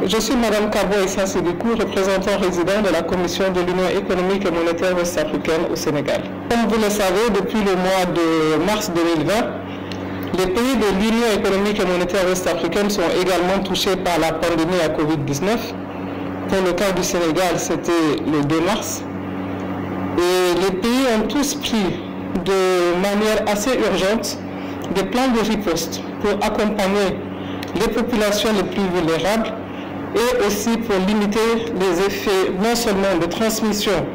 Je suis Mme Kabo Issa Sidikou, représentant résident de la Commission de l'Union économique et monétaire ouest-africaine au Sénégal. Comme vous le savez, depuis le mois de mars 2020, les pays de l'Union économique et monétaire ouest-africaine sont également touchés par la pandémie à Covid-19. Pour le cas du Sénégal, c'était le 2 mars. Et les pays ont tous pris de manière assez urgente des plans de riposte pour accompagner les populations les plus vulnérables et aussi pour limiter les effets non seulement de transmission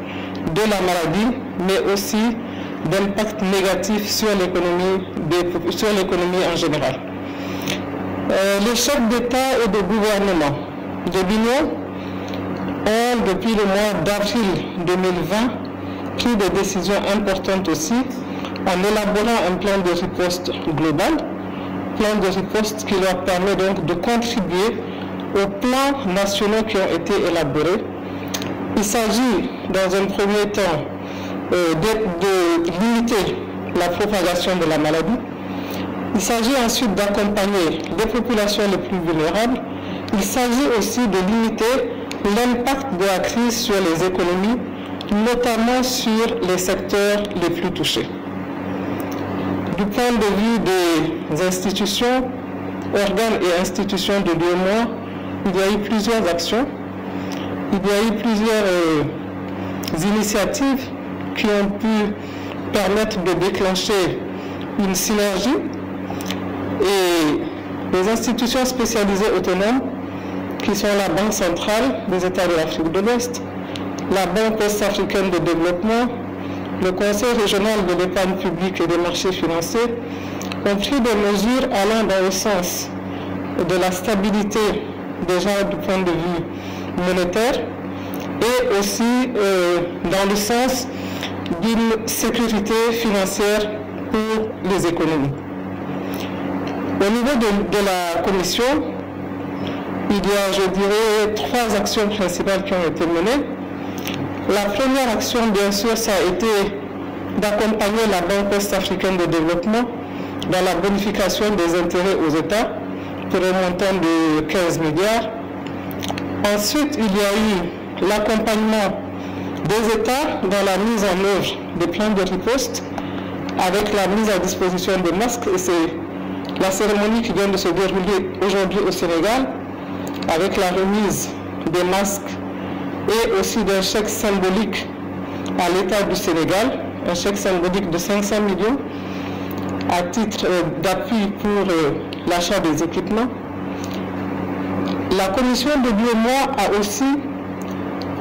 de la maladie, mais aussi d'impact négatif sur l'économie en général. Les chefs d'État et de gouvernement de l'Union ont, depuis le mois d'avril 2020, pris des décisions importantes aussi en élaborant un plan de riposte global, plan de riposte qui leur permet donc de contribuer aux plans nationaux qui ont été élaborés. Il s'agit dans un premier temps de limiter la propagation de la maladie. Il s'agit ensuite d'accompagner les populations les plus vulnérables. Il s'agit aussi de limiter l'impact de la crise sur les économies, notamment sur les secteurs les plus touchés. Du point de vue des institutions, organes et institutions de l'UEMOA, il y a eu plusieurs actions, il y a eu plusieurs initiatives qui ont pu permettre de déclencher une synergie, et les institutions spécialisées autonomes, qui sont la Banque centrale des États de l'Afrique de l'Ouest, la Banque ouest-africaine de développement, le Conseil régional de l'épargne publique et des marchés financiers, ont pris des mesures allant dans le sens de la stabilité déjà du point de vue monétaire et aussi dans le sens d'une sécurité financière pour les économies. Au niveau de la Commission, il y a, je dirais, 3 actions principales qui ont été menées. La première action, bien sûr, ça a été d'accompagner la Banque ouest-africaine de développement dans la bonification des intérêts aux États pour un montant de 15 milliards. Ensuite, il y a eu l'accompagnement des États dans la mise en œuvre des plans de riposte avec la mise à disposition des masques, et c'est la cérémonie qui vient de se dérouler aujourd'hui au Sénégal avec la remise des masques et aussi d'un chèque symbolique à l'État du Sénégal, un chèque symbolique de 500 millions à titre d'appui pour l'achat des équipements. La commission de l'UEMOA a aussi,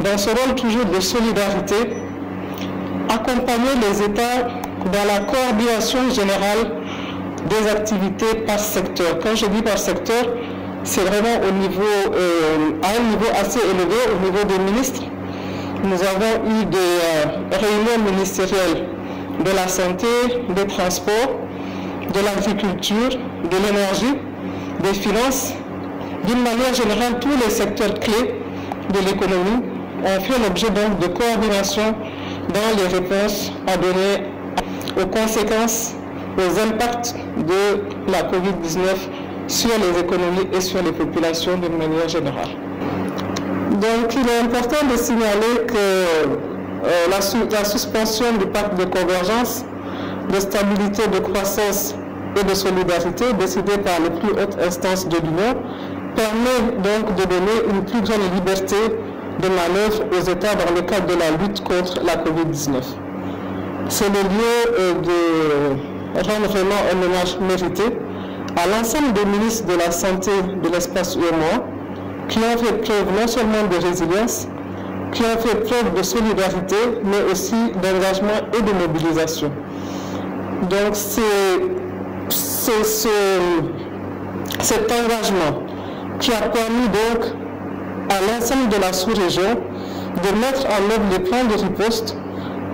dans ce rôle toujours de solidarité, accompagné les États dans la coordination générale des activités par secteur. Quand je dis par secteur, c'est vraiment au niveau, à un niveau assez élevé, au niveau des ministres. Nous avons eu des réunions ministérielles de la santé, des transports, de l'agriculture, de l'énergie, des finances. D'une manière générale, tous les secteurs clés de l'économie ont fait l'objet donc de coordination dans les réponses à donner aux conséquences, aux impacts de la Covid-19 sur les économies et sur les populations d'une manière générale. Donc il est important de signaler que la suspension du pacte de convergence, de stabilité, de croissance et de solidarité décidé par les plus hautes instances de l'Union permet donc de donner une plus grande liberté de manœuvre aux États dans le cadre de la lutte contre la Covid-19. C'est le lieu de rendre vraiment un hommage mérité à l'ensemble des ministres de la Santé de l'espace UEMOA qui ont fait preuve non seulement de résilience, qui ont fait preuve de solidarité, mais aussi d'engagement et de mobilisation. Donc c'est cet engagement qui a permis donc à l'ensemble de la sous-région de mettre en œuvre les plans de riposte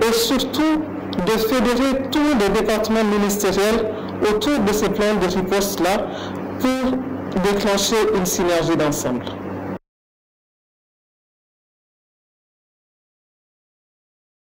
et surtout de fédérer tous les départements ministériels autour de ces plans de riposte-là pour déclencher une synergie d'ensemble.